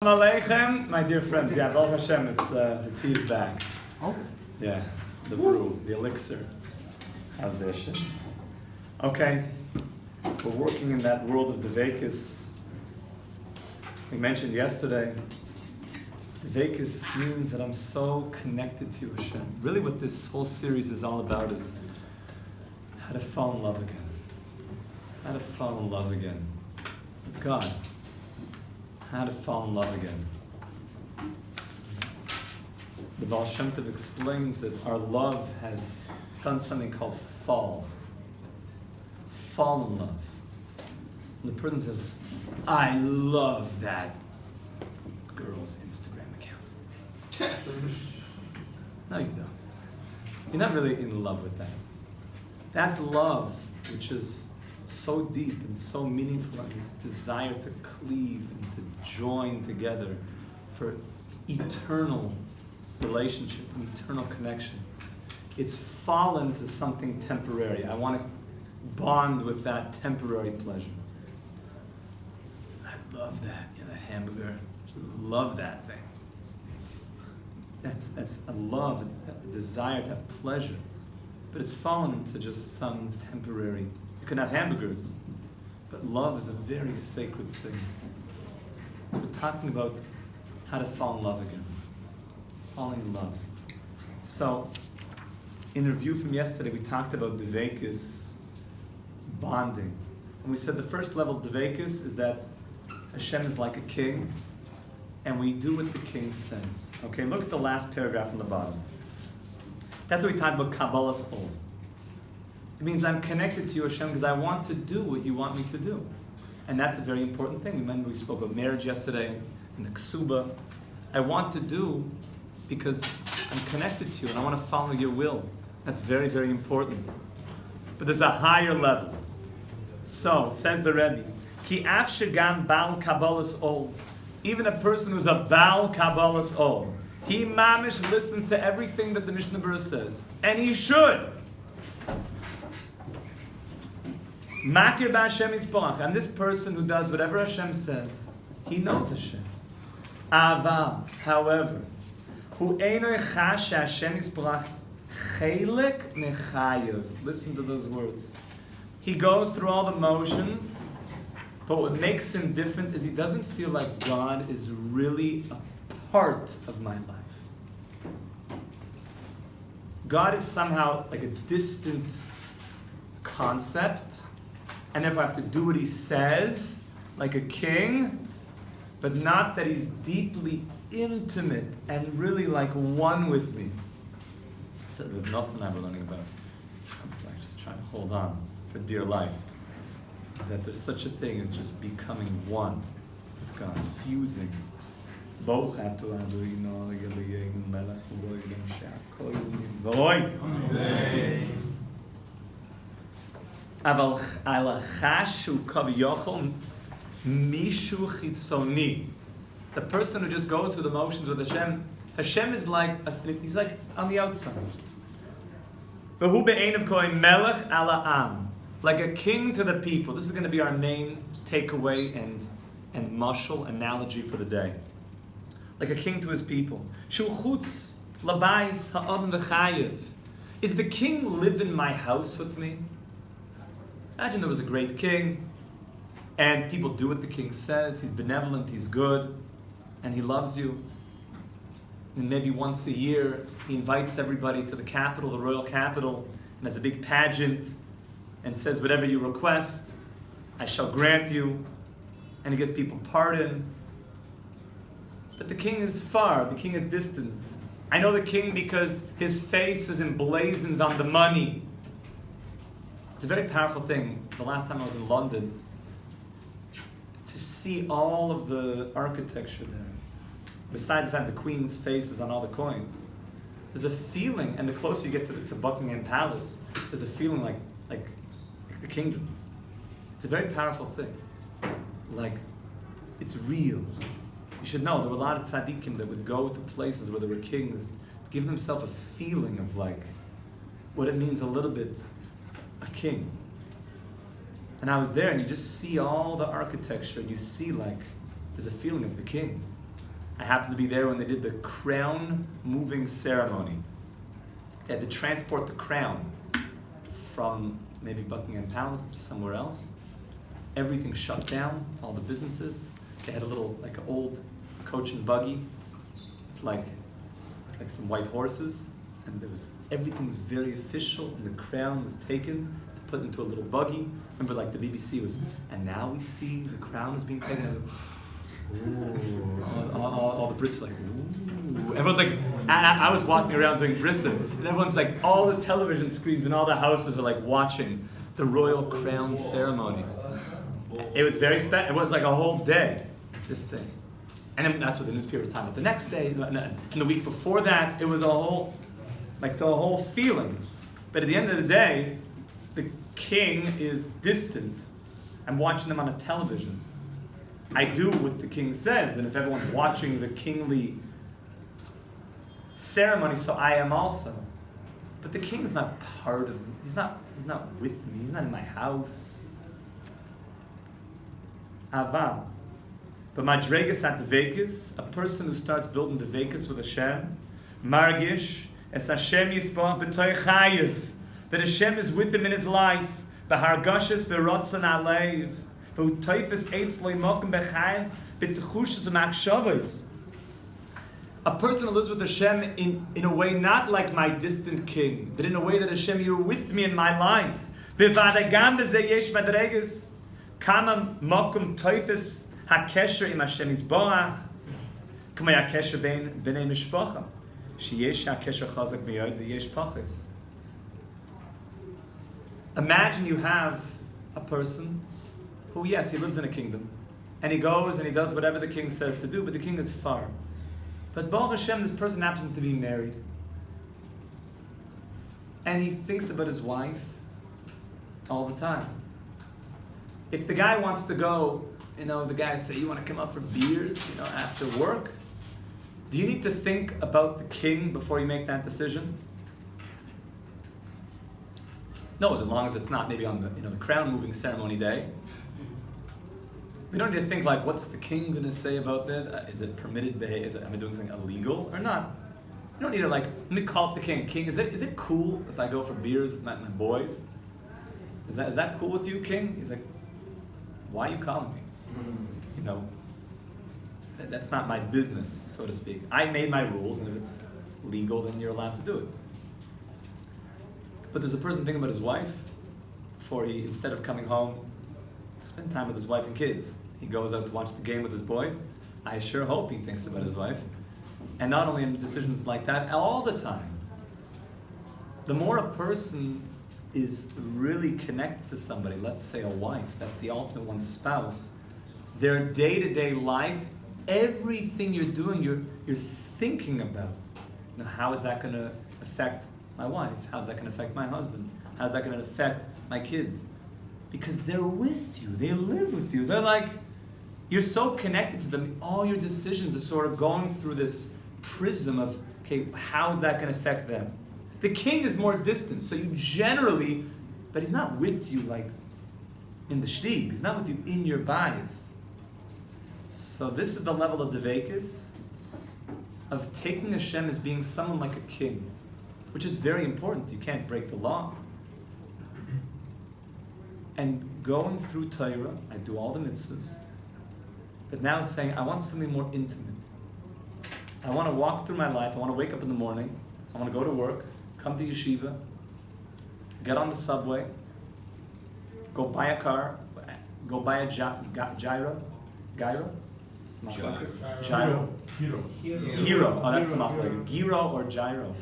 Shalom Aleichem, my dear friends. Yeah, Baruch Hashem, it's the tea is back. Oh. Yeah, the brew, the elixir. How's the Hashem? Okay, we're working in that world of Darkecha. We mentioned yesterday, Darkecha means that I'm so connected to you, Hashem. Really what this whole series is all about is how to fall in love again. How to fall in love again with God. How to fall in love again. The Baal Shem Tov explains that our love has done something called fall. Fall in love. And the person says, I love that girl's Instagram account. No, you don't. You're not really in love with that. That's love, which is so deep and so meaningful, and this desire to cleave and to join together for eternal relationship and eternal connection. It's fallen to something temporary. I want to bond with that temporary pleasure. I love that, the hamburger. Just love that thing. That's a love, a desire to have pleasure. But it's fallen into just some temporary. You can have hamburgers, but love is a very sacred thing. So we're talking about how to fall in love again. Falling in love. So, in a review from yesterday, we talked about Darkecha, bonding. And we said the first level of Darkecha is that Hashem is like a king, and we do what the king says. Okay, look at the last paragraph on the bottom. That's what we talked about Kabbalahs. It means I'm connected to you, Hashem, because I want to do what you want me to do. And that's a very important thing. Remember we spoke about marriage yesterday, and the ksuba. I want to do because I'm connected to you, and I want to follow your will. That's very, very important. But there's a higher level. So, says the Rebbe, Ki af shegam bal Kabbalahs ol. Even a person who's a bal Kabbalahs ol, he mamish listens to everything that the Mishnah Berurah says. And he should. Makir b'Hashem yisborach. And this person who does whatever Hashem says, he knows Hashem. Aval, however, hu eino chash Hashem yisborach chelek nechayev. Listen to those words. He goes through all the motions, but what makes him different is he doesn't feel like God is really a part of my life. God is somehow like a distant concept, and therefore I have to do what he says, like a king, but not that he's deeply intimate and really like one with me. That's what Rav Nosson and I were learning about. I'm just trying to hold on for dear life. That there's such a thing as just becoming one with God, fusing. The person who just goes through the motions with Hashem, Hashem is he's like on the outside. Like a king to the people. This is going to be our main takeaway and mashal analogy for the day. Like a king to his people. Shulchutz labayis ha'adam v'chayev. Is the king live in my house with me? Imagine there was a great king, and people do what the king says. He's benevolent, he's good, and he loves you. And maybe once a year, he invites everybody to the capital, the royal capital, and has a big pageant, and says, whatever you request, I shall grant you. And he gives people pardon. But the king is far, the king is distant. I know the king because his face is emblazoned on the money. It's a very powerful thing. The last time I was in London, to see all of the architecture there, besides the fact the queen's face is on all the coins, there's a feeling, and the closer you get to Buckingham Palace, there's a feeling like the kingdom. It's a very powerful thing. Like, it's real. You should know, there were a lot of tzaddikim that would go to places where there were kings to give themselves a feeling of like, what it means a little bit, a king. And I was there and you just see all the architecture and you see like, there's a feeling of the king. I happened to be there when they did the crown moving ceremony. They had to transport the crown from maybe Buckingham Palace to somewhere else. Everything shut down, all the businesses. They had a little, like an old coach and buggy, like some white horses, and everything was very official, and the crown was taken, put into a little buggy. Remember, like the BBC was, and now we see the crown is being taken. Ooh. All the Brits were like, ooh. Everyone's like, I was walking around doing brisset, and everyone's like, all the television screens in all the houses are like watching the royal crown ceremony. It was very special. It was like a whole day, this thing. And then that's what the newspaper was talking about. The next day, and the week before that, it was a whole, like the whole feeling. But at the end of the day, the king is distant. I'm watching them on a television. I do what the king says, and if everyone's watching the kingly ceremony, so I am also. But the king is not part of me. He's not with me. He's not in my house. Aval. But Madregas at Dvekas, a person who starts building Dvekas with Hashem, Margish, es Hashem Yispoach b'toy chayiv, that Hashem is with him in his life, b'hargashes v'rotzon aleiv, v'utoifes eitz lo yimokim b'chayiv, b'techushas u'machshavos. A person who lives with Hashem in a way not like my distant king, but in a way that Hashem, you're with me in my life. B'vadagam b'zeh yesh madregas, kama mokum toifes hakesher im Hashem Yisborach, kama hakesher b'nei mishpacha, sheyesh hakesher chazak b'yod v'yesh pachis. Imagine you have a person who, yes, he lives in a kingdom, and he goes and he does whatever the king says to do, but the king is far. But Baruch Hashem, this person happens to be married, and he thinks about his wife all the time. If the guy wants to go, the guys say, you want to come up for beers, after work? Do you need to think about the king before you make that decision? No, as long as it's not maybe on the crown moving ceremony day. We don't need to think like, what's the king going to say about this? Is it permitted behavior? Am I doing something illegal or not? You don't need to let me call up the king. King, is it cool if I go for beers with my boys? Is that cool with you, king? He's like, why are you calling me? That's not my business, so to speak. I made my rules, and if it's legal, then you're allowed to do it. But there's a person thinking about his wife before he, instead of coming home to spend time with his wife and kids, he goes out to watch the game with his boys. I sure hope he thinks about his wife. And not only in decisions like that, all the time. The more a person is really connected to somebody, let's say a wife, that's the ultimate one, spouse, their day-to-day life, everything you're doing, you're thinking about. How is that going to affect my wife? How's that going to affect my husband? How's that going to affect my kids? Because they're with you. They live with you. They're like, you're so connected to them. All your decisions are sort of going through this prism of, okay, how's that going to affect them? The king is more distant, so you generally, but he's not with you like in the shtib. He's not with you in your bias. So this is the level of Dvekas, of taking Hashem as being someone like a king, which is very important. You can't break the law. And going through Torah, I do all the mitzvahs, but now saying, I want something more intimate. I want to walk through my life. I want to wake up in the morning. I want to go to work, come to yeshiva, get on the subway, go buy a car, go buy a gyro. Gyro? It's not gyro. Hero. Oh, that's the mafia. Gyro or gyro.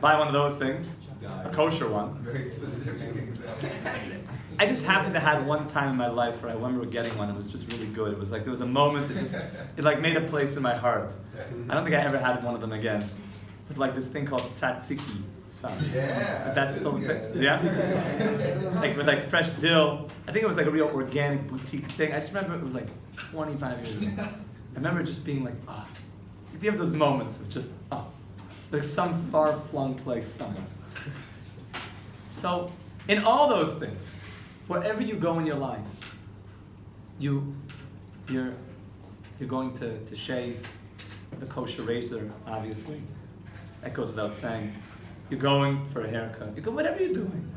Buy one of those things, a kosher one. Very specific example. I just happened to have one time in my life where I remember getting one. It was just really good. It was like there was a moment that it made a place in my heart. I don't think I ever had one of them again. With like this thing called tzatziki sauce. Yeah, that's still yeah. Like with like fresh dill. I think it was like a real organic boutique thing. I just remember it was like 25 years ago. I remember just being like, you have those moments of just like some far-flung place somewhere. So, in all those things, wherever you go in your life, you're going to shave, the kosher razor, obviously. That goes without saying. You're going for a haircut. You go, whatever you're doing.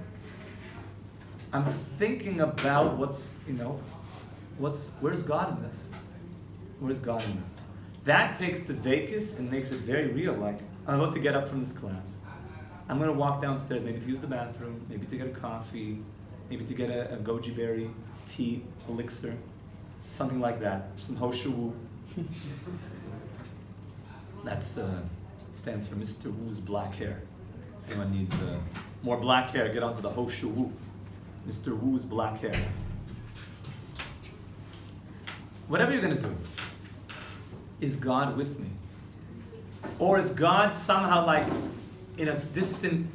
I'm thinking about where's God in this? Where's God in this? That takes the vakus and makes it very real. Like, I'm about to get up from this class. I'm going to walk downstairs, maybe to use the bathroom, maybe to get a coffee, maybe to get a goji berry tea elixir, something like that. Some hoshu. That's stands for Mr. Wu's black hair. If anyone needs more black hair, get onto the hoshu Wu. Mr. Wu's black hair. Whatever you're going to do, is God with me? Or is God somehow like in a distant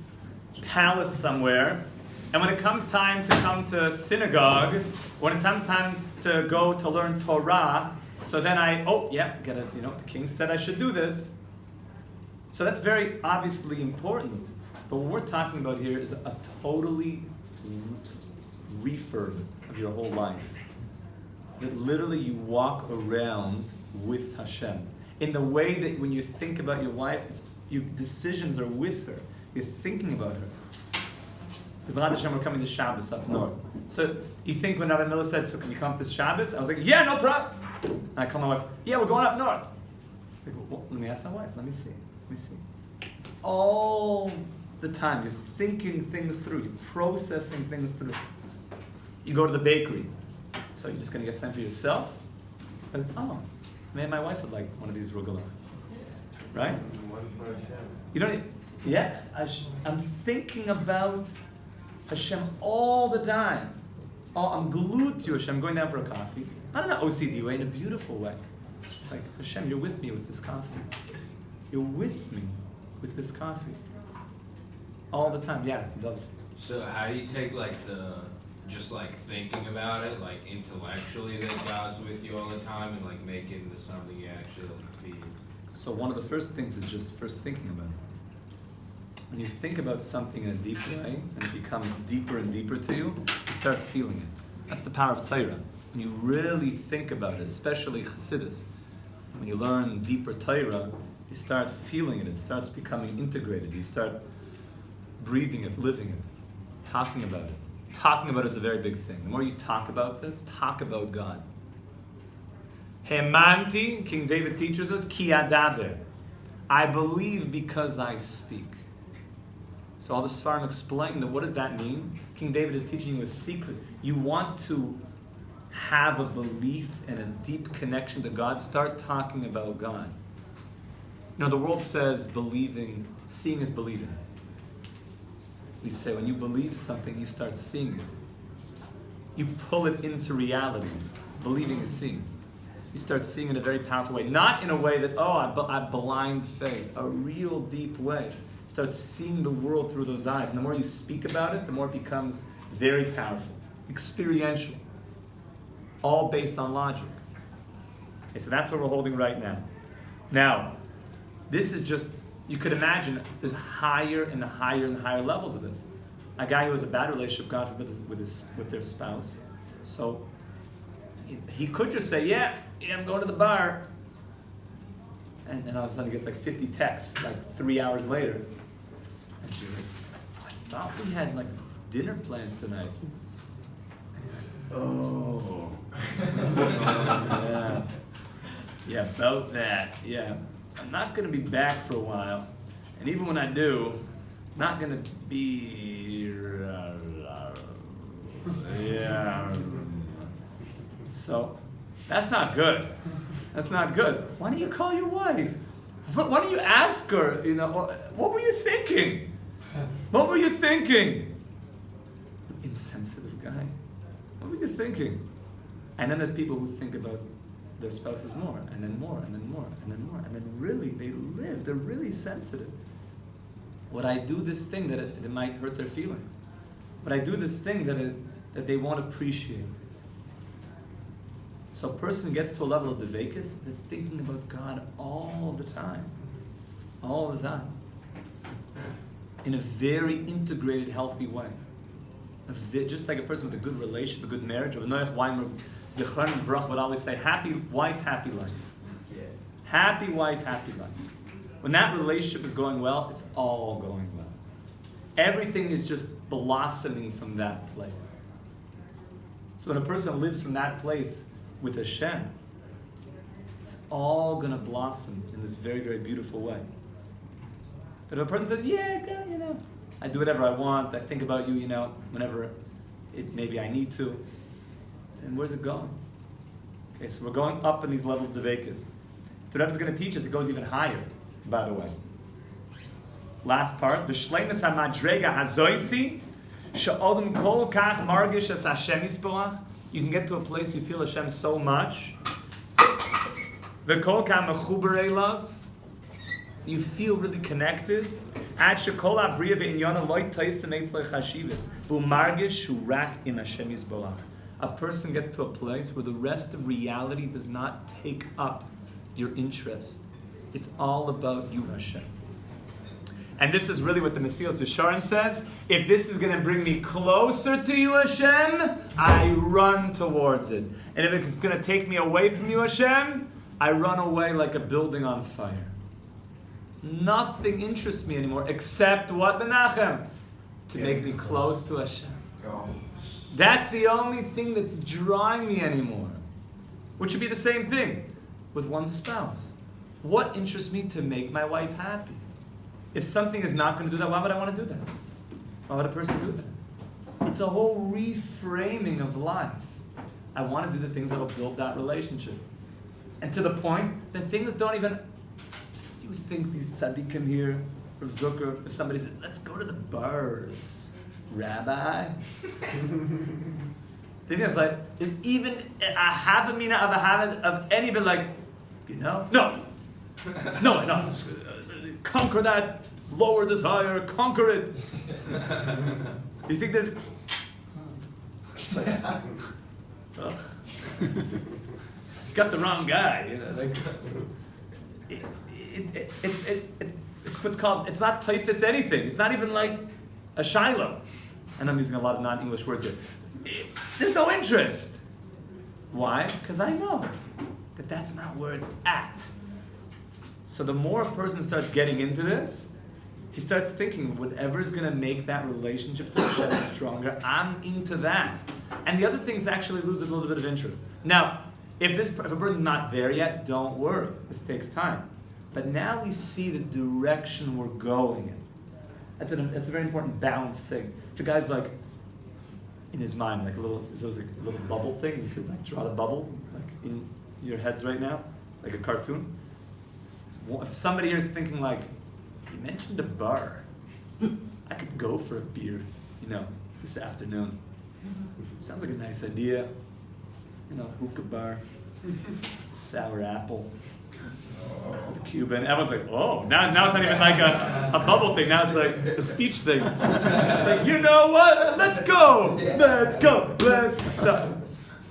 palace somewhere, and when it comes time to come to synagogue, when it comes time to go to learn Torah, so then the king said I should do this. So that's very obviously important. But what we're talking about here is a totally refurb of your whole life. That literally you walk around with Hashem. In the way that when you think about your wife, your decisions are with her. You're thinking about her. Because Hashem, we're coming to Shabbos up north. So you think when Rabbi Miller said, so can you come this Shabbos? I was like, yeah, no problem. And I call my wife, yeah, we're going up north. I was like, well, let me ask my wife, let me see. All the time, you're thinking things through, you're processing things through. You go to the bakery. So you're just going to get something for yourself? Like, oh, maybe my wife would like one of these rugula. Right? One for Hashem. You don't. Yeah, I'm thinking about Hashem all the time. Oh, I'm glued to Hashem. I'm going down for a coffee. Not in an OCD way, in a beautiful way. It's like, Hashem, you're with me with this coffee. You're with me with this coffee. All the time. Yeah, David. So how do you take just thinking about it, intellectually that God's with you all the time, and make it into something you actually feel? So one of the first things is just first thinking about it. When you think about something in a deep way, and it becomes deeper and deeper to you, you start feeling it. That's the power of Torah. When you really think about it, especially Chassidus, when you learn deeper Torah, you start feeling it. It starts becoming integrated. You start breathing it, living it, talking about it. Talking about it is a very big thing. The more you talk about this, talk about God. Hemanti, King David teaches us, ki adaber. I believe because I speak. So all the Sefarim explain that what does that mean? King David is teaching you a secret. You want to have a belief and a deep connection to God, start talking about God. You know, the world says believing, seeing is believing. We say when you believe something, you start seeing it. You pull it into reality. Believing is seeing. You start seeing it in a very powerful way. Not in a way that, I blind faith. A real deep way. You start seeing the world through those eyes. And the more you speak about it, the more it becomes very powerful. Experiential. All based on logic. Okay, so that's what we're holding right now. Now, this is just, you could imagine there's higher and higher and higher levels of this. A guy who has a bad relationship, God forbid, with their spouse. So he could just say, yeah, I'm going to the bar. And then all of a sudden he gets 50 texts 3 hours later. And she's like, I thought we had dinner plans tonight. And he's like, oh. Yeah. Yeah, about that. Yeah. I'm not going to be back for a while. And even when I do, I'm not going to be... Yeah. So, that's not good. That's not good. Why don't you call your wife? Why don't you ask her, what were you thinking? What were you thinking? Insensitive guy. What were you thinking? And then there's people who think about their spouses more, and then more, and then more, and then more. And then really, they're really sensitive. Would I do this thing that it might hurt their feelings? Would I do this thing that they won't appreciate? So a person gets to a level of devekis, they're thinking about God all the time. All the time. In a very integrated, healthy way. Just like a person with a good relationship, a good marriage. Noach Weimer, Zichron Baruch would always say, happy wife, happy life. Yeah. Happy wife, happy life. When that relationship is going well, it's all going well. Everything is just blossoming from that place. So when a person lives from that place with Hashem, it's all going to blossom in this very, very beautiful way. But if a person says, yeah, God, I do whatever I want, I think about you, whenever maybe I need to, then where's it going? Okay, so we're going up in these levels of Darkecha. The Rebbe is going to teach us it goes even higher, by the way. Last part, the Schleichness ha-madrega hazoisi, she'odem kol kach margish as Hashem yisborach. You can get to a place you feel Hashem so much. V'kol kach mechuber elav. You feel really connected. Ad shekol abriya ve'inyana loy toisem eitzlech hashivas. V'u margish hu rak im Hashem yisborach. A person gets to a place where the rest of reality does not take up your interest. It's all about you, Hashem. And this is really what the Mesilas Yesharim says. If this is going to bring me closer to you, Hashem, I run towards it. And if it's going to take me away from you, Hashem, I run away like a building on fire. Nothing interests me anymore except what, Menachem? To make me close to Hashem. That's the only thing that's drawing me anymore. Which would be the same thing with one spouse. What interests me? To make my wife happy. If something is not going to do that, why would I want to do that? Why would a person do that? It's a whole reframing of life. I want to do the things that will build that relationship. And to the point that things don't even... You think these tzaddikim here, Rav Zucker, if somebody says, let's go to the bars, Rabbi? The thing is like, if even a havamina of a habit of anybody like, no, conquer that lower desire, conquer it. You think there's... Like, ugh. He's got the wrong guy, it's what's called, it's not typhus anything. It's not even like a Shiloh. And I'm using a lot of non-English words here. There's no interest. Why? Because I know that that's not where it's at. So the more a person starts getting into this, he starts thinking, whatever's going to make that relationship to Hashem stronger, I'm into that. And the other things actually lose a little bit of interest. Now, if a person's not there yet, don't worry. This takes time. But now we see the direction we're going in. That's a very important balance thing. If a guy's like, in his mind, like if there was like a little bubble thing, you could like draw the bubble like in your heads right now, like a cartoon. If somebody here is thinking like, you mentioned a bar, I could go for a beer, this afternoon. Sounds like a nice idea. Hookah bar, sour apple, Cuban. Everyone's like, oh, now it's not even like a bubble thing. Now it's like a speech thing. It's like, you know what? Let's go. So,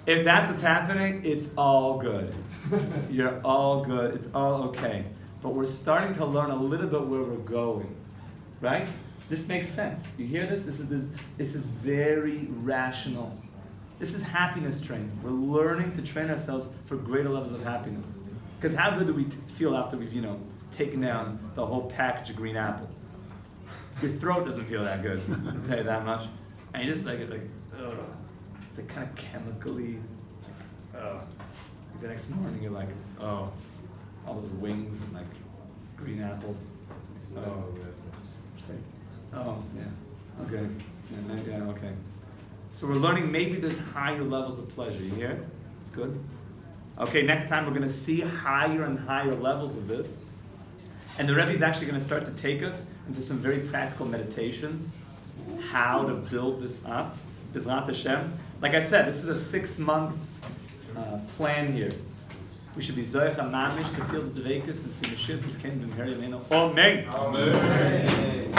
if that's what's happening, it's all good. You're all good. It's all okay. But we're starting to learn a little bit where we're going, right? This makes sense. You hear this? This is very rational. This is happiness training. We're learning to train ourselves for greater levels of happiness. Because how good do we feel after we've, taken down the whole package of green apple? Your throat doesn't feel that good, I'll tell you that much. And you just ugh. It's like kind of chemically, The next morning you're like, all those wings and like green apple. It's like, yeah, okay, yeah, okay. So we're learning maybe there's higher levels of pleasure. You hear it? It's good. Okay, next time we're going to see higher and higher levels of this. And the Rebbe is actually going to start to take us into some very practical meditations, how to build this up. B'ezrat Hashem. Like I said, this is a 6-month plan here. We should be Zoyach HaMamish to feel the Darkecha and see the shits that came to Amen. Amen.